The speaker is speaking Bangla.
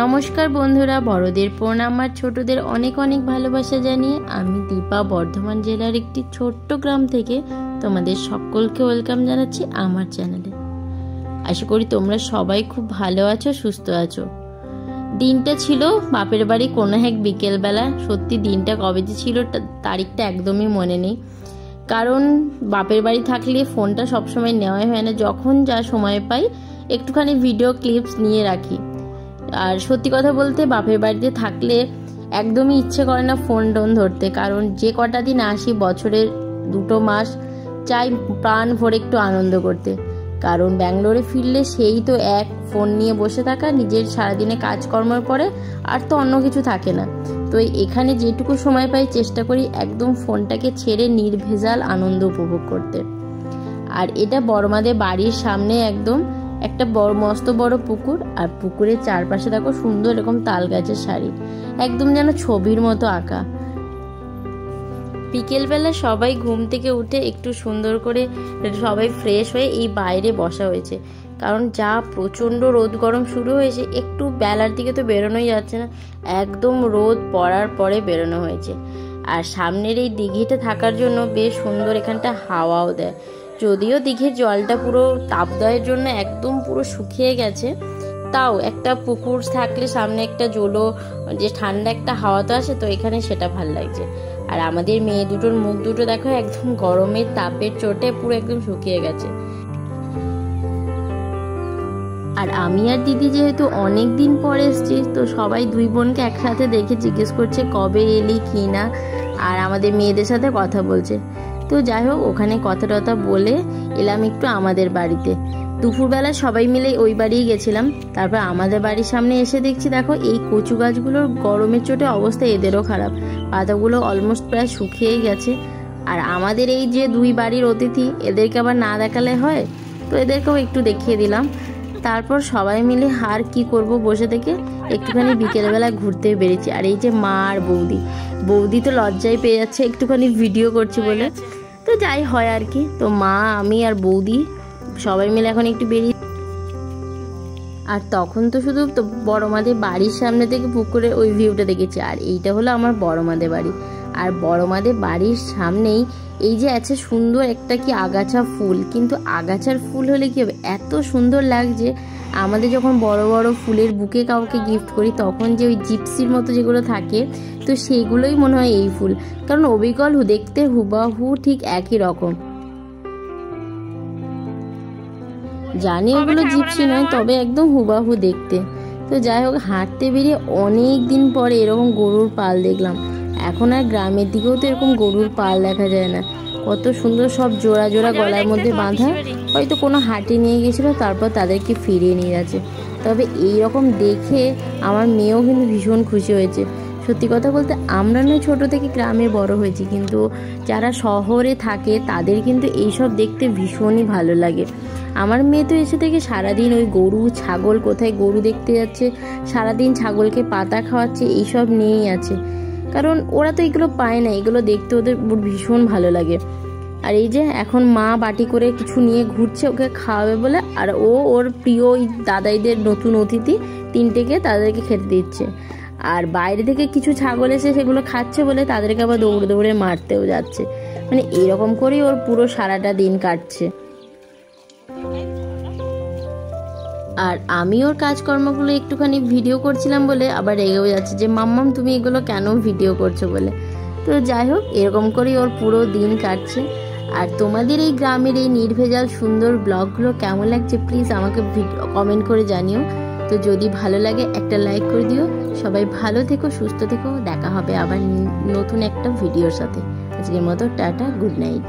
নমস্কার বন্ধুরা, বড়দের প্রণাম আর ছোটদের অনেক অনেক ভালোবাসা জানিয়ে আমি দীপা বর্ধমান জেলার একটি ছোট্ট গ্রাম থেকে তোমাদের সকলকে ওয়েলকাম জানাচ্ছি আমার চ্যানেলে। আশা করি তোমরা সবাই খুব ভালো আছো, সুস্থ আছো। দিনটা ছিল বাপের বাড়ি কোনো এক বিকেলবেলা। সত্যি দিনটা কবে যে ছিল তারিখটা একদমই মনে নেই, কারণ বাপের বাড়ি থাকলে ফোনটা সবসময় নেওয়াই হয় না। যখন যা সময় পাই একটুখানি ভিডিও ক্লিপস নিয়ে রাখি। আর সত্যি কথা বলতে বাপের বাড়িতে থাকলে একদমই ইচ্ছে করে না ফোন টোন ধরতে, কারণ যে কটা দিন আসি বছরের 2 মাস চাই প্রাণ ভরে একটু আনন্দ করতে। কারণ ব্যাঙ্গালোরে ফিরলে সেই তো এক ফোন নিয়ে বসে থাকা, নিজের সারাদিনে কাজকর্মের পরে আর তো অন্য কিছু থাকে না। তো এখানে যেটুকু সময় পাই চেষ্টা করি একদম ফোনটাকে ছেড়ে নির্ভেজাল আনন্দ উপভোগ করতে। আর এটা বড়মাদের বাড়ির সামনে একদম একটা মস্ত বড় পুকুর, আর পুকুরের চারপাশে দেখো সুন্দর এরকম তাল গাছের সারি, একদম যেন ছবির মতো আঁকা। বিকেলবেলা সবাই ঘুম থেকে উঠে একটু সুন্দর করে সবাই ফ্রেশ হয়ে এই বাইরে বসা হয়েছে, কারণ যা প্রচণ্ড রোদ গরম শুরু হয়েছে, একটু বেলার দিকে তো বেরোনোই যাচ্ছে না, একদম রোদ পড়ার পরে বেরোনো হয়েছে। আর সামনের এই দিঘিটা থাকার জন্য বেশ সুন্দর এখানটা হাওয়াও দেয়। যদিও দিঘির জলটা পুরো তাপদাহের জন্য একদম পুরো শুকিয়ে গেছে, তাও একটা পুকুর থাকলে সামনে একটা জলো যে ঠান্ডা একটা হাওয়া তো আসে, তো এখানে সেটা ভাল লাগছে। আর আমাদের মেয়ে দুটোর মুখ দুটো দেখো একদম গরমের তাপের চোটে পুরো একদম শুকিয়ে গেছে। আর আমি আর দিদি যেহেতু অনেক দিন পরে এসছি, তো সবাই দুই বোনকে একসাথে দেখে জিজ্ঞেস করছে কবে এলি কি না, আর আমাদের মেয়েদের সাথে কথা বলছে। তো যাই হোক, ওখানে কথা টথা বলে এলাম একটু আমাদের বাড়িতে। দুপুরবেলা সবাই মিলে ওই বাড়িই গেছিলাম। তারপর আমাদের বাড়ির সামনে এসে দেখছি দেখো এই কচু গাছগুলোর গরমের চোটে অবস্থা এদেরও খারাপ, পাতাগুলো অলমোস্ট প্রায় শুকিয়েই গেছে। আর আমাদের এই যে দুই বাড়ির অতিথি, এদেরকে আবার না দেখালে হয়, তো এদেরকেও একটু দেখিয়ে দিলাম। তারপর সবাই মিলে আর কি করব, বসে থেকে একটুখানি বিকেলবেলা ঘুরতে বেরিয়েছি। আর এই যে মা আর বৌদি তো লজ্জায় পেয়ে যাচ্ছে একটুখানি ভিডিও করছি বলে, তো যাই হয় আর কি। তো মা, আমি আর বৌদি সবাই মিলে এখন একটু বেরিয়ে। আর তখন তো শুধু বড়মাদের বাড়ির সামনে থেকে পুকুরের ওই ভিউটা দেখেছি। আর এইটা হলো আমার বড়মাদের বাড়ি। আর বড়মাদের বাড়ির সামনেই এই যে আছে সুন্দর একটা কি আগাছা ফুল, কিন্তু আগাছার ফুল হলে কি হবে, এত সুন্দর লাগছে। আমাদের যখন বড় বড় ফুলের বুকে কাউকে গিফট করি তখন যে ওই জিপসির মতো যেগুলো থাকে, তো সেইগুলোই মনে হয় এই ফুল, কারণ অবিকল দেখতে হুবাহু ঠিক একই রকম। জানি ওগুলো জিপসি নয়, তবে একদম হুবাহু দেখতে। তো যাই হোক, হাঁটতে বেরিয়ে অনেক দিন পরে এরকম গরুর পাল দেখলাম। এখন আর গ্রামের দিকেও তো এরকম গরুর পাল দেখা যায় না। কত সুন্দর সব জোড়া জোড়া গলার মধ্যে বাঁধা, হয়তো কোনো হাটে নিয়ে গেছিলো, তারপর তাদেরকে ফিরিয়ে নিয়ে যাচ্ছে। তবে এই রকম দেখে আমার মেয়েও কিন্তু ভীষণ খুশি হয়েছে। সত্যি কথা বলতে আমরা নয় ছোটো থেকে গ্রামে বড় হয়েছি, কিন্তু যারা শহরে থাকে তাদের কিন্তু এইসব দেখতে ভীষণই ভালো লাগে। আমার মেয়ে তো এসে থেকে সারাদিন ওই গরু ছাগল, কোথায় গরু দেখতে যাচ্ছে, সারাদিন ছাগলকে পাতা খাওয়াচ্ছে, এইসব নিয়েই আছে। কারণ ওরা তো এগুলো পায় না, এগুলো দেখতে ওদের ভীষণ ভালো লাগে। আর এই যে এখন মা বাটি করে কিছু নিয়ে ঘুরছে ওকে খাওয়াবে বলে, আর ওর প্রিয় ওই দাদাইদের নতুন অতিথি 3টেকে তাদেরকে খেতে দিচ্ছে। আর বাইরে থেকে কিছু ছাগল এসে সেগুলো খাচ্ছে বলে তাদেরকে আবার দৌড়ে দৌড়ে মারতেও যাচ্ছে। মানে এরকম করেই ওর পুরো সারাটা দিন কাটছে। আর আমি ওর কাজকর্মগুলো একটুখানি ভিডিও করছিলাম বলে আবার রেগেও যাচ্ছে যে মাম্মাম তুমি এগুলো কেন ভিডিও করছো বলে। তো যাই হোক, এরকম করেই ওর পুরো দিন কাটছে। আর তোমাদের এই গ্রামের এই নির্ভেজাল সুন্দর ব্লগগুলো কেমন লাগছে প্লিজ আমাকে কমেন্ট করে জানিও। তো যদি ভালো লাগে একটা লাইক করে দিও। সবাই ভালো থেকো, সুস্থ থেকো, দেখা হবে আবার নতুন একটা ভিডিওর সাথে। আজকের মতো টাটা, গুড নাইট।